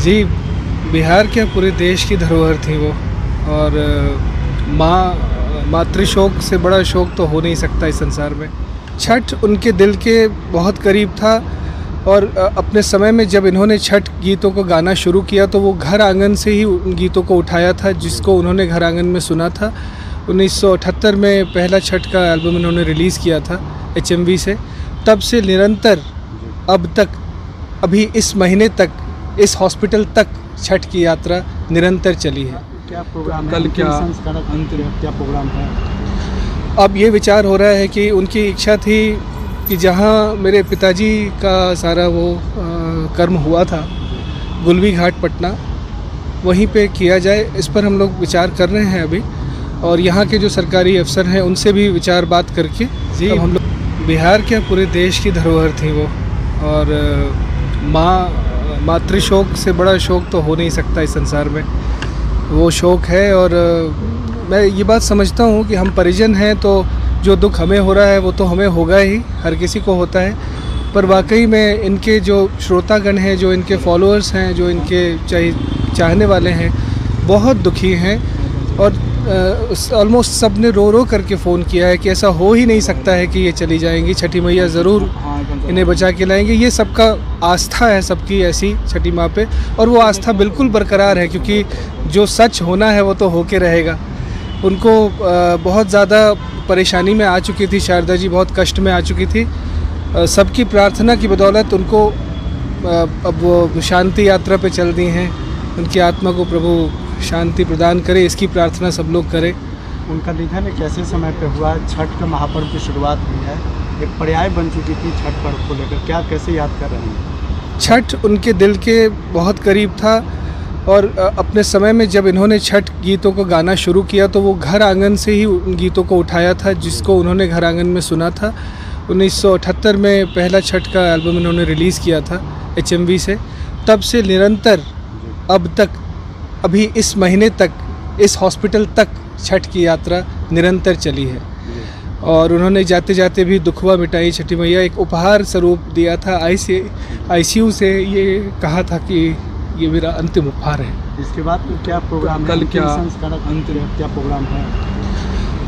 जी, बिहार क्या पूरे देश की धरोहर थी वो। और मातृशोक से बड़ा शोक तो हो नहीं सकता इस संसार में। छठ उनके दिल के बहुत करीब था और अपने समय में जब इन्होंने छठ गीतों को गाना शुरू किया तो वो घर आंगन से ही उन गीतों को उठाया था जिसको उन्होंने घर आंगन में सुना था। 1978 में पहला छठ का एल्बम इन्होंने रिलीज़ किया था HMV से। तब से निरंतर अब तक, अभी इस महीने तक, इस हॉस्पिटल तक छठ की यात्रा निरंतर चली है। क्या प्रोग्राम है? कल क्या संस्कार अंतिम क्या प्रोग्राम है? अब ये विचार हो रहा है कि उनकी इच्छा थी कि जहाँ मेरे पिताजी का सारा वो कर्म हुआ था, गुलवी घाट पटना, वहीं पे किया जाए। इस पर हम लोग विचार कर रहे हैं अभी, और यहाँ के जो सरकारी अफसर हैं उनसे भी विचार बात करके जी हम लोग। बिहार क्या पूरे देश की धरोहर थी वो। और मातृशोक से बड़ा शोक तो हो नहीं सकता इस संसार में। वो शोक है। और मैं ये बात समझता हूँ कि हम परिजन हैं तो जो दुख हमें हो रहा है वो तो हमें होगा ही, हर किसी को होता है। पर वाकई में इनके जो श्रोतागण हैं, जो इनके फॉलोअर्स हैं, जो इनके चाहने वाले हैं, बहुत दुखी हैं। और ऑलमोस्ट सब ने रो रो करके फ़ोन किया है कि ऐसा हो ही नहीं सकता है कि ये चली जाएंगी, छठी मैया ज़रूर इन्हें बचा के लाएंगे। ये सबका आस्था है, सबकी ऐसी छठी माँ पे, और वो आस्था बिल्कुल बरकरार है क्योंकि जो सच होना है वो तो होके रहेगा। उनको बहुत ज़्यादा परेशानी में आ चुकी थी शारदा जी, बहुत कष्ट में आ चुकी थी। सबकी प्रार्थना की बदौलत उनको अब वो शांति यात्रा पे चल दी हैं। उनकी आत्मा को प्रभु शांति प्रदान करे, इसकी प्रार्थना सब लोग करें। उनका निधन एक ऐसे समय पे हुआ, छठ का महापर्व की शुरुआत हुई है, एक पर्याय बन चुकी थी छठ पर्व को लेकर। क्या कैसे याद कर रहे हैं? छठ उनके दिल के बहुत करीब था और अपने समय में जब इन्होंने छठ गीतों को गाना शुरू किया तो वो घर आंगन से ही उन गीतों को उठाया था जिसको उन्होंने घर आंगन में सुना था। 1978 में पहला छठ का एल्बम इन्होंने रिलीज़ किया था HMV से। तब से निरंतर अब तक, अभी इस महीने तक, इस हॉस्पिटल तक छठ की यात्रा निरंतर चली है। और उन्होंने जाते जाते भी दुखवा मिटाई छठी मैया, एक उपहार स्वरूप दिया था। ICU से ये कहा था कि ये मेरा अंतिम उपहार है। इसके बाद क्या प्रोग्राम है? कल क्या संस्कार अंतिम क्या प्रोग्राम है?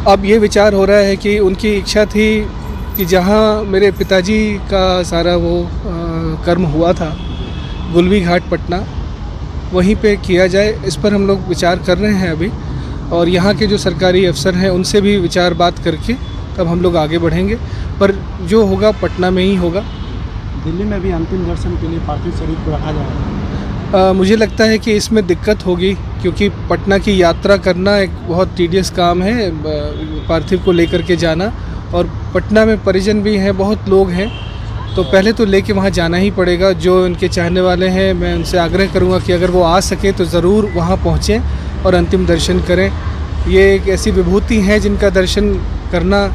अब ये विचार हो रहा है कि उनकी इच्छा थी कि जहाँ मेरे पिताजी का सारा वो कर्म हुआ था, गुलवी घाट पटना, वहीं पे किया जाए। इस पर हम लोग विचार कर रहे हैं अभी, और यहाँ के जो सरकारी अफसर हैं उनसे भी विचार बात करके तब हम लोग आगे बढ़ेंगे। पर जो होगा पटना में ही होगा। दिल्ली में भी अंतिम दर्शन के लिए पार्थिव शरीर को रखा जाएगा। मुझे लगता है कि इसमें दिक्कत होगी क्योंकि पटना की यात्रा करना एक बहुत टीडियस काम है, पार्थिव को लेकर के जाना। और पटना में परिजन भी हैं, बहुत लोग हैं, तो पहले तो लेके वहाँ जाना ही पड़ेगा। जो उनके चाहने वाले हैं, मैं उनसे आग्रह करूँगा कि अगर वो आ सके तो ज़रूर वहाँ पहुँचें और अंतिम दर्शन करें। ये एक ऐसी विभूति है जिनका दर्शन करना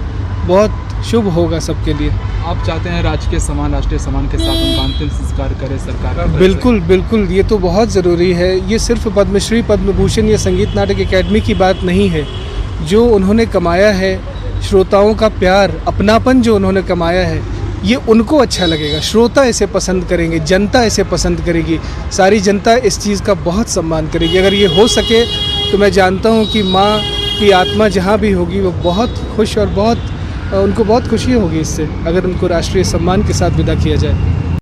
बहुत शुभ होगा सबके लिए। आप चाहते हैं राजकीय सम्मान, राष्ट्रीय सम्मान के साथ उनका अंतिम संस्कार करे सरकार? बिल्कुल बिल्कुल, ये तो बहुत ज़रूरी है। ये सिर्फ पद्मश्री, पद्म भूषण या संगीत नाटक अकेडमी की बात नहीं है। जो उन्होंने कमाया है, श्रोताओं का प्यार, अपनापन जो उन्होंने कमाया है, ये उनको अच्छा लगेगा। श्रोता इसे पसंद करेंगे, जनता इसे पसंद करेगी, सारी जनता इस चीज़ का बहुत सम्मान करेगी। अगर ये हो सके तो मैं जानता हूँ कि माँ की आत्मा जहाँ भी होगी वो बहुत खुश और उनको बहुत खुशी होगी इससे, अगर उनको राष्ट्रीय सम्मान के साथ विदा किया जाए।